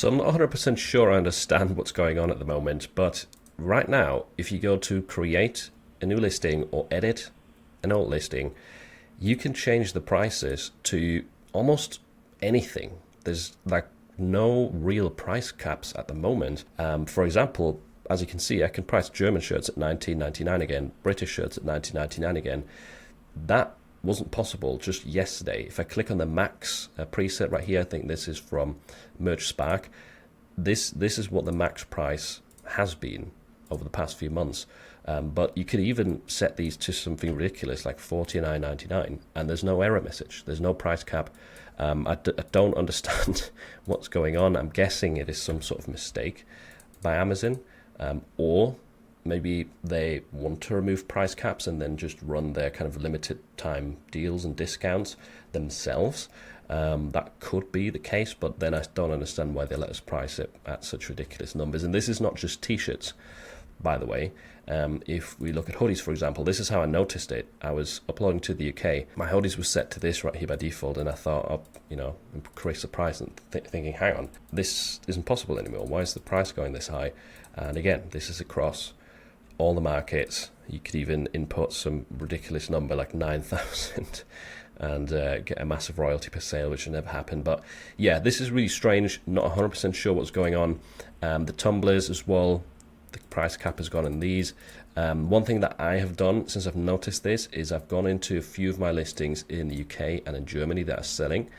So I'm not 100% sure I understand what's going on at the moment, but right now, if you go to create a new listing or edit an old listing, you can change the prices to almost anything. There's like no real price caps at the moment. For example, as you can see, I can price German shirts at 19.99 again, British shirts at 19.99 again. That wasn't possible just yesterday. If I click on the max preset right here, I think this is from Merch Spark. This is what the max price has been over the past few months. But you could even set these to something ridiculous like $49.99, and there's no error message. There's no price cap. I don't understand what's going on. I'm guessing it is some sort of mistake by Amazon, or maybe they want to remove price caps and then just run their kind of limited time deals and discounts themselves. That could be the case, but then I don't understand why they let us price it at such ridiculous numbers. And this is not just t-shirts, by the way. If we look at hoodies, for example, this is how I noticed it. I was uploading to the UK. My hoodies were set to this right here by default, and I thought, increase the price, and thinking, hang on, this isn't possible anymore. Why is the price going this high? And again, this is across all the markets. You could even input some ridiculous number like 9,000 and get a massive royalty per sale, which will never happen. But yeah, this is really strange. Not 100% sure what's going on. The tumblers as well, the price cap has gone in these. One thing that I have done since I've noticed this is I've gone into a few of my listings in the UK and in Germany that are selling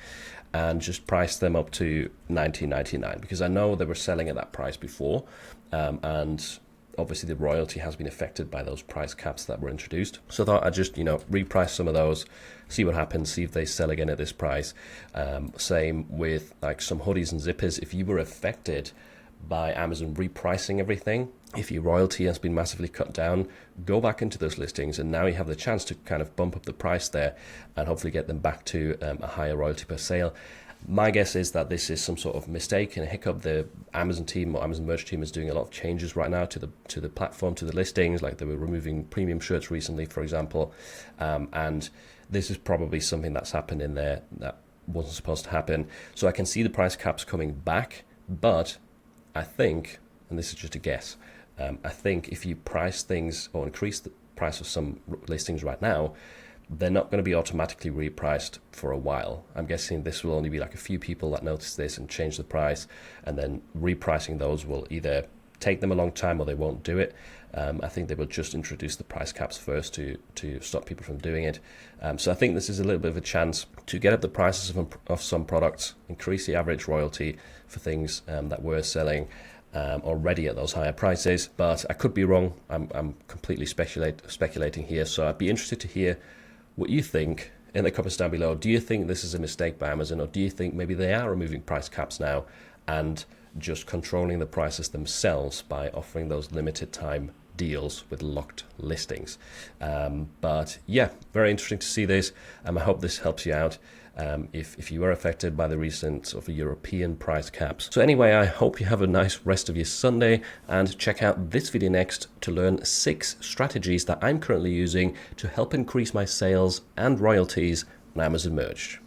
and just priced them up to 19.99 because I know they were selling at that price before, and obviously the royalty has been affected by those price caps that were introduced. So I thought I'd just, reprice some of those, see what happens, see if they sell again at this price. Same with like some hoodies and zippers. If you were affected by Amazon repricing everything, if your royalty has been massively cut down, go back into those listings, and now you have the chance to kind of bump up the price there and hopefully get them back to a higher royalty per sale. My guess is that this is some sort of mistake and a hiccup. The Amazon team or Amazon merch team is doing a lot of changes right now to the platform, to the listings, like they were removing premium shirts recently, for example, and this is probably something that's happened in there that wasn't supposed to happen. So I can see the price caps coming back, but I think, and this is just a guess, I think if you price things or increase the price of some listings right now, they're not going to be automatically repriced for a while. I'm guessing this will only be like a few people that notice this and change the price, and then repricing those will either take them a long time or they won't do it. I think they will just introduce the price caps first to stop people from doing it. So I think this is a little bit of a chance to get up the prices of some products, increase the average royalty for things that we're selling already at those higher prices. But I could be wrong. I'm completely speculating here. So I'd be interested to hear what you think in the comments down below. Do you think this is a mistake by Amazon, or do you think maybe they are removing price caps now and just controlling the prices themselves by offering those limited time deals with locked listings? But yeah, very interesting to see this. I hope this helps you out if you were affected by the recent sort of European price caps. So anyway, I hope you have a nice rest of your Sunday, and check out this video next to learn 6 strategies that I'm currently using to help increase my sales and royalties on Amazon Merch.